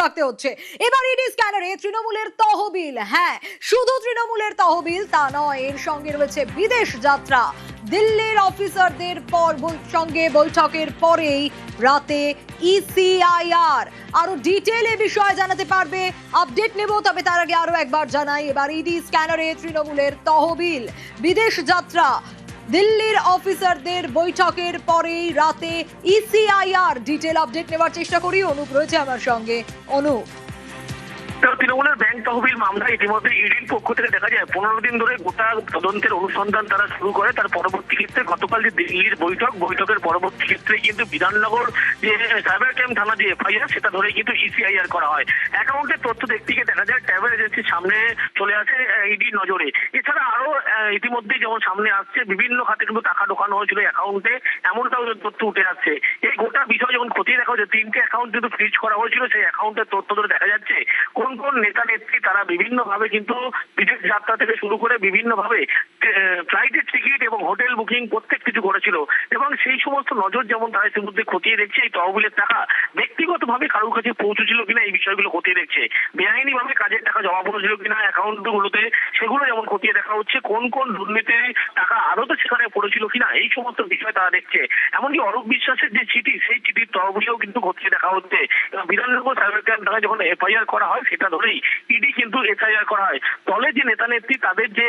রাখতে হচ্ছে। এবার ইডি স্ক্যানারে তৃণমূলের তহবিল, হ্যাঁ শুধু তৃণমূলের তহবিল তা নয়, এর সঙ্গে রয়েছে বিদেশ যাত্রা। দিল্লির অফিসারদের সঙ্গে বৈঠকের পরেই রাতে ইসিআইআর। আরো ডিটেল এ বিষয়ে জানাতে পারবে, আপডেট নেব। তবে তার আগে আরো একবার জানাই, এবার ইডি স্ক্যানারে তৃণমূলের তহবিল, বিদেশ যাত্রা, দিল্লির অফিসারদের বৈঠকের পরেই রাতে ইসিআইআর। ডিটেল আপডেট নেওয়ার চেষ্টা করি, অনুপ রয়েছে আমার সঙ্গে। অনুপ, তৃণমূলের ব্যাংক তহবিল মামলা ইতিমধ্যে ইডির পক্ষ থেকে দেখা যায় 15 দিন ধরে গোটা তদন্তের অনুসন্ধান তারা শুরু করে। তার পরবর্তী ক্ষেত্রে গতকাল যে দিল্লির বৈঠকের পরবর্তী ক্ষেত্রে কিন্তু বিধাননগর যে সাইবার ক্রাইম থানা যে এফআইআর সেটা ধরে কিন্তু ইসিআইআর করা হয়। অ্যাকাউন্টের তথ্য দেখতে গিয়ে দেখা যায় ট্রাভেল এজেন্সির সামনে চলে আসে ইডির নজরে। এছাড়া আরো ইতিমধ্যে যেমন সামনে আসছে বিভিন্ন খাতে কিন্তু টাকা ঢোকানো হয়েছিল অ্যাকাউন্টে, এমনটাও তথ্য উঠে আসছে। এই গোটা বিষয় যখন খতিয়ে দেখা হচ্ছে, 3টে অ্যাকাউন্ট কিন্তু ফ্রিজ করা হয়েছিল। সেই অ্যাকাউন্টের তথ্য ধরে দেখা যাচ্ছে কোন কোন নেতা নেত্রী তারা বিভিন্ন ভাবে কিন্তু বিদেশ যাত্রা থেকে শুরু করে বিভিন্ন ভাবে ফ্লাইটের টিকিট এবং হোটেল বুকিং প্রত্যেক কিছু করেছিল। এবং সেই সমস্ত নজর যেমন তারা ইতিমধ্যে খতিয়ে দেখছে, এই তহবিলের টাকা ব্যক্তিগতভাবে কারোর কাছে পৌঁছেছিল কিনা এই বিষয়গুলো খতিয়ে দেখছে। বেআইনি ভাবে কাজের টাকা জমা পড়েছিল কিনা অ্যাকাউন্টগুলোতে সেগুলো যেমন খতিয়ে দেখা হচ্ছে। কোন কোন দুর্নীতির টাকা আদতে সেখানে পড়েছিল কিনা এই সমস্ত বিষয় তারা দেখছে। এমনকি অরূপ বিশ্বাসের যে চিঠি, সেই চিঠির তহবিলেও কিন্তু খতিয়ে দেখা হচ্ছে। বিধাননগর সাইবার ক্রাইম থানায় যখন এফআইআর করা হয় সেটা ধরেই ইডি কিন্তু এফআইআর করা হয়। দলের যে নেতা নেত্রী তাদের যে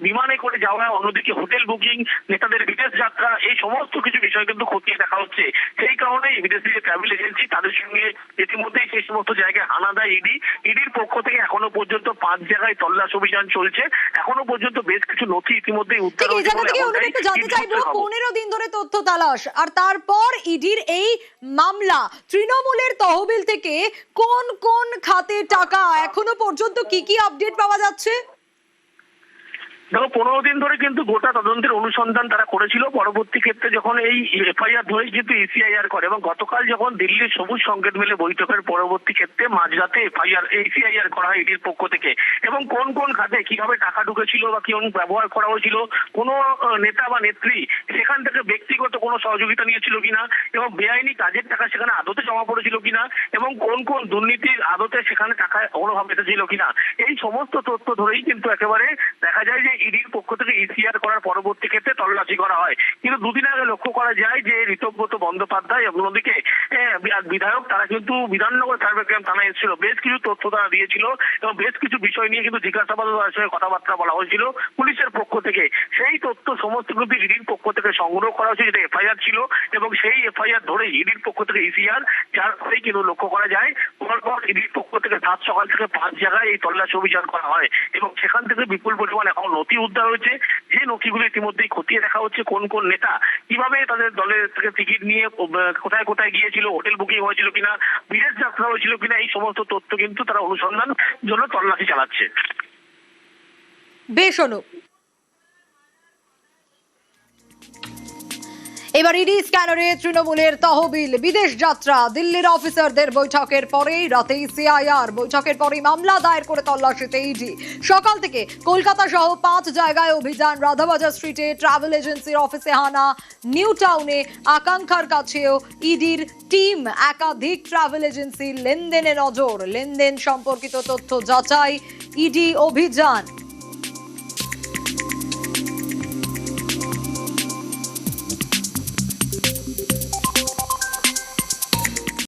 বিমানে করে যাওয়া, অন্যদিকে হোটেল বুকিং, নেতাদের বিদেশ যাত্রা, এই সমস্ত কিছু বিষয় কিন্তু খতিয়ে দেখা হচ্ছে। সেই কারণে বিদেশি যে ট্রাভেল এজেন্সি তাদের সঙ্গে ইতিমধ্যেই সেই সমস্ত জায়গায় হানা দেয় ইডি। ইডির পক্ষ থেকে এখনো পর্যন্ত 5 জায়গায় তল্লাশ অভিযান চলছে। এখনো পর্যন্ত বেশ কিছু নথি ইতিমধ্যেই উদ্ধার হয়েছে। 15 দিন ধরে তথ্য তালাশ, আর তারপর ইডির এই মামলা। তৃণমূলের তহবিল থেকে কোন কোন খাতে টাকা, এখনো পর্যন্ত কি কি আপডেট পাওয়া যাচ্ছে? দেখো, 15 দিন ধরে কিন্তু গোটা তদন্তের অনুসন্ধান তারা করেছিল। পরবর্তী ক্ষেত্রে যখন এই এফআইআর ধরে কিন্তু ইসিআইআর করে এবং গতকাল যখন দিল্লির সবুজ সংকেত মেলে বৈঠকের পরবর্তী ক্ষেত্রে মাঝরাতে ইসিআইআর করা হয় ইডির পক্ষ থেকে। এবং কোন কোন খাতে কিভাবে টাকা ঢুকেছিল বা কেমন ব্যবহার করা হয়েছিল, কোন নেতা বা নেত্রী সেখান থেকে ব্যক্তিগত কোনো সহযোগিতা নিয়েছিল কিনা, এবং বেআইনি কাজের টাকা সেখানে আদতে জমা পড়েছিল কিনা, এবং কোন কোন দুর্নীতির আদতে সেখানে টাকা কোনোভাবে এসেছিল কিনা, এই সমস্ত তথ্য ধরেই কিন্তু একেবারে দেখা যায় যে ইডির পক্ষ থেকে ইসিআর করার পরবর্তী ক্ষেত্রে তল্লাশি করা হয়। কিন্তু দুদিন আগে লক্ষ্য করা যায় যে ঋতব্রত বন্দ্যোপাধ্যায় অন্যদিকে বিধায়ক তারা কিন্তু বিধাননগর সাইবার ক্রাইম থানায় এসেছিল। বেশ কিছু তথ্য তারা দিয়েছিল এবং বেশ কিছু বিষয় নিয়ে কিন্তু জিজ্ঞাসাবাদের সঙ্গে কথাবার্তা বলা হয়েছিল পুলিশের পক্ষ থেকে। সেই তথ্য সমস্ত কিন্তু ইডির পক্ষ থেকে সংগ্রহ করা হয়েছে, যেটা এফআইআর ছিল। এবং সেই এফআইআর ধরেই ইডির পক্ষ থেকে ইসিআর, যার ফলেই কিন্তু লক্ষ্য করা যায় পরপর ইডির পক্ষ থেকে 7 সকাল থেকে 5 জায়গায় এই তল্লাশি অভিযান করা হয়। এবং সেখান থেকে বিপুল পরিমাণ এখন নথি উদ্ধার হয়েছে, যে নথিগুলো ইতিমধ্যেই খতিয়ে দেখা হচ্ছে। কোন কোন নেতা কিভাবে তাদের দলের থেকে টিকিট নিয়ে কোথায় কোথায় গিয়েছিল, হোটেল বুকিং হয়েছিল কিনা, বিদেশ যাত্রা হয়েছিল কিনা, এই সমস্ত তথ্য কিন্তু তারা অনুসন্ধান জন্য তল্লাশি চালাচ্ছে। বেশ অনুপ, এবার ইডি স্ক্যানারে তৃণমূলের তহবিল, বিদেশ যাত্রা, দিল্লির অফিসারদের বৈঠকের পরেই রাতে ইসিআইআর। বৈঠকের পরেই মামলা দায়ের করে তল্লাশিতে ইডি। সকাল থেকে কলকাতা সহ 5 জায়গায় অভিযান। রাধাবাজার স্ট্রিটে ট্রাভেল এজেন্সির অফিসে হানা, নিউ টাউনে আকাঙ্ক্ষার কাছেও ইডির টিম। একাধিক ট্রাভেল এজেন্সির লেনদেনে নজর, লেনদেন সম্পর্কিত তথ্য যাচাই, ইডি অভিযান।